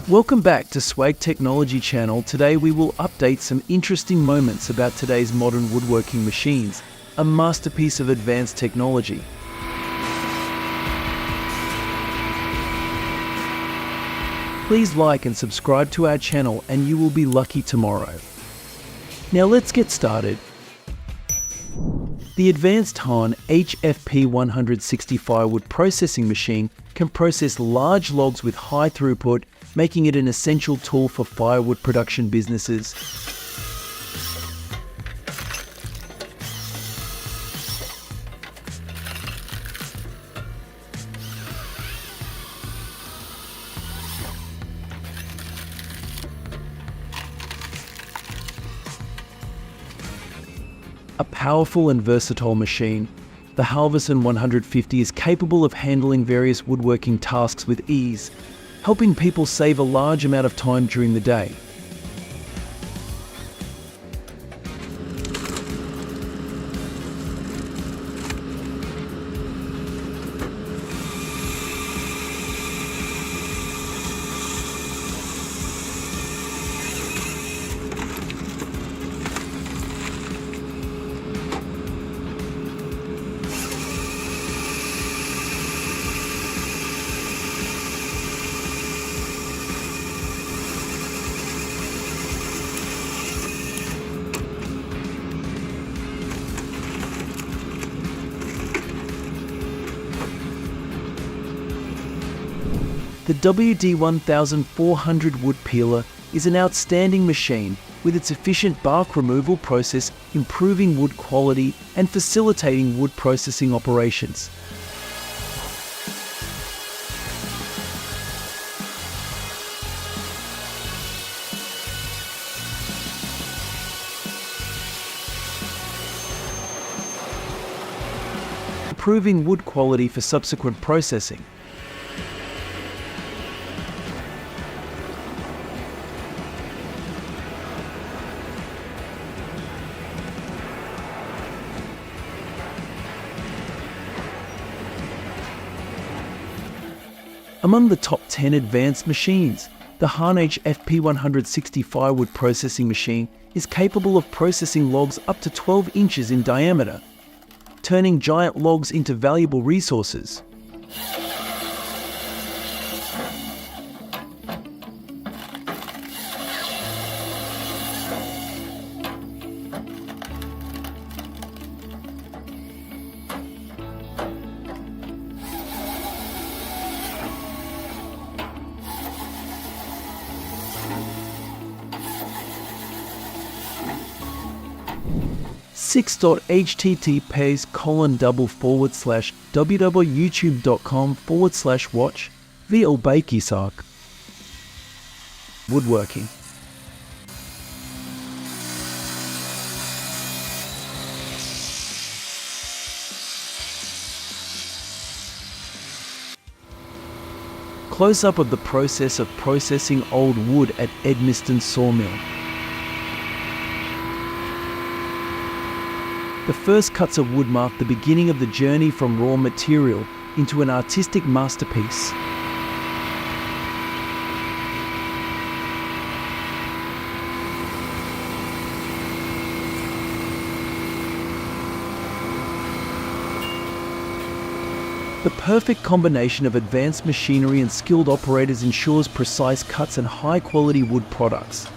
Welcome back to Swag Technology Channel. Today we will update some interesting moments about today's modern woodworking machines, a masterpiece of advanced technology. Please like and subscribe to our channel and you will be lucky tomorrow. Now let's get started. The advanced Hahn HFP 160 firewood processing machine can process large logs with high throughput, making it an essential tool for firewood production businesses. A powerful and versatile machine, the Halverson 150 is capable of handling various woodworking tasks with ease, helping people save a large amount of time during the day. The WD-1400 wood peeler is an outstanding machine with its efficient bark removal process improving wood quality and facilitating wood processing operations. Improving wood quality for subsequent processing. Among the top 10 advanced machines, the Hahn HFP 160 firewood processing machine is capable of processing logs up to 12 inches in diameter, turning giant logs into valuable resources. https://www.youtube.com/watch VLBakeisark Woodworking. Close-up of the process of processing old wood at Edmiston Sawmill. The first cuts of wood mark the beginning of the journey from raw material into an artistic masterpiece. The perfect combination of advanced machinery and skilled operators ensures precise cuts and high-quality wood products.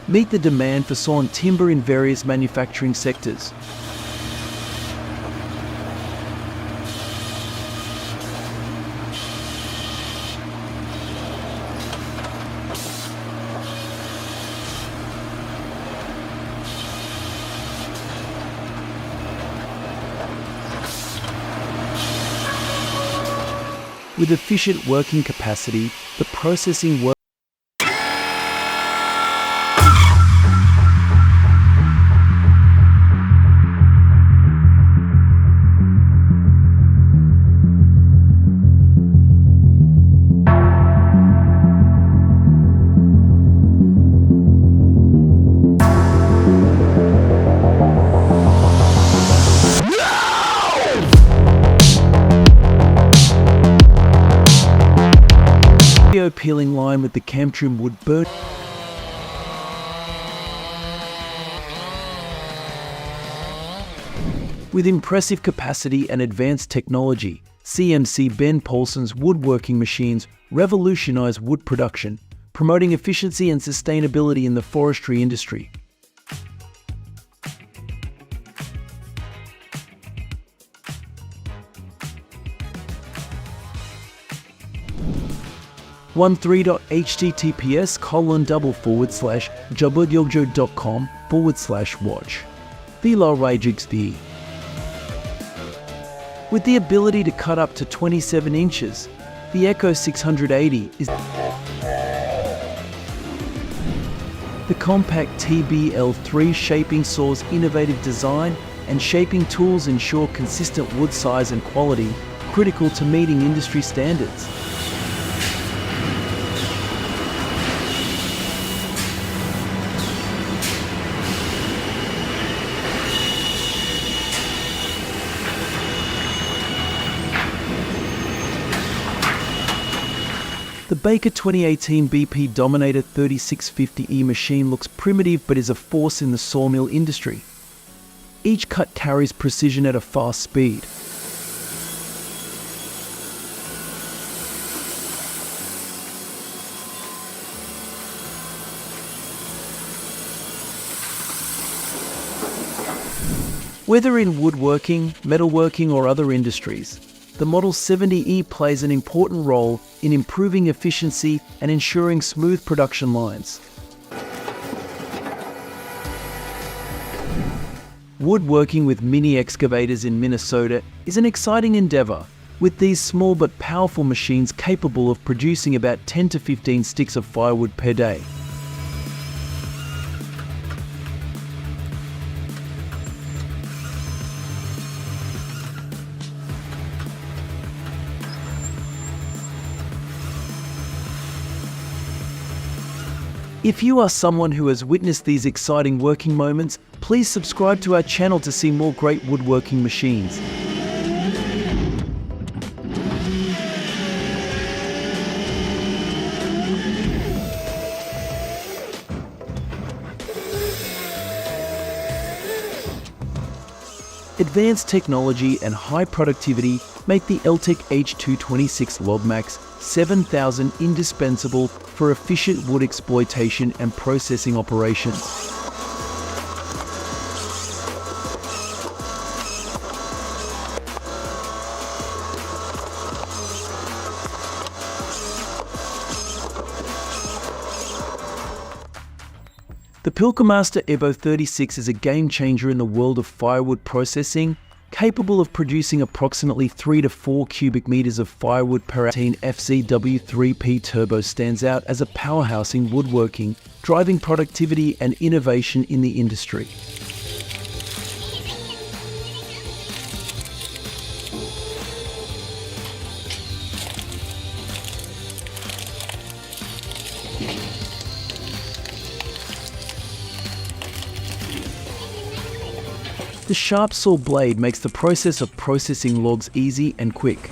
Meet the demand for sawn timber in various manufacturing sectors. With efficient working capacity, the processing work video peeling line with the cam trim wood burn. With impressive capacity and advanced technology, CMC Ben Paulson's woodworking machines revolutionize wood production, promoting efficiency and sustainability in the forestry industry. https://www.jobudyojo.com/watch. Vila Rajixd. With the ability to cut up to 27 inches, the Echo 680 is the compact TBL3 shaping saw's innovative design and shaping tools ensure consistent wood size and quality, critical to meeting industry standards. The Baker 2018 BP Dominator 3650E machine looks primitive but is a force in the sawmill industry. Each cut carries precision at a fast speed. Whether in woodworking, metalworking or other industries, the Model 70E plays an important role in improving efficiency and ensuring smooth production lines. Woodworking with mini excavators in Minnesota is an exciting endeavor, with these small but powerful machines capable of producing about 10 to 15 sticks of firewood per day. If you are someone who has witnessed these exciting working moments, please subscribe to our channel to see more great woodworking machines. Advanced technology and high productivity make the Eltec H226 Logmax 7000 indispensable for efficient wood exploitation and processing operations. The Pilkermaster Ebo 36 is a game changer in the world of firewood processing, capable of producing approximately 3 to 4 cubic meters of firewood per hour. FZW3P Turbo stands out as a powerhouse in woodworking, driving productivity and innovation in the industry. The sharp saw blade makes the process of processing logs easy and quick.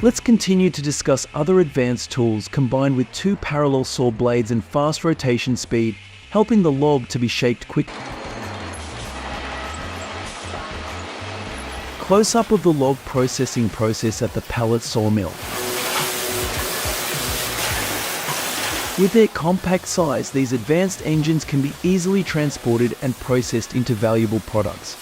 Let's continue to discuss other advanced tools combined with 2 parallel saw blades and fast rotation speed, helping the log to be shaped quickly. Close-up of the log processing process at the pallet sawmill. With their compact size, these advanced engines can be easily transported and processed into valuable products.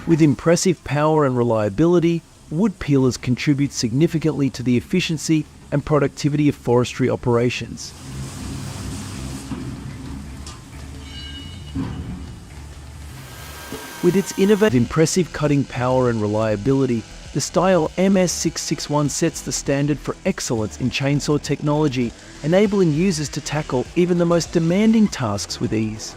With impressive power and reliability, wood peelers contribute significantly to the efficiency and productivity of forestry operations. With its innovative, impressive cutting power and reliability, the Steyr MS661 sets the standard for excellence in chainsaw technology, enabling users to tackle even the most demanding tasks with ease.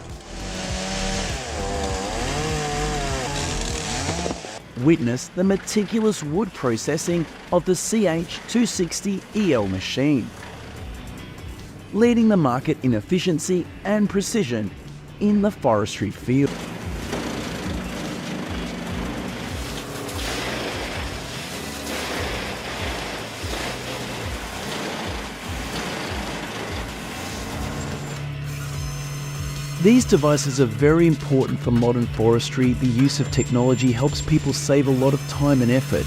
Witness the meticulous wood processing of the CH260EL machine, leading the market in efficiency and precision in the forestry field. These devices are very important for modern forestry. The use of technology helps people save a lot of time and effort.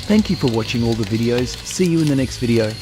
Thank you for watching all the videos. See you in the next video.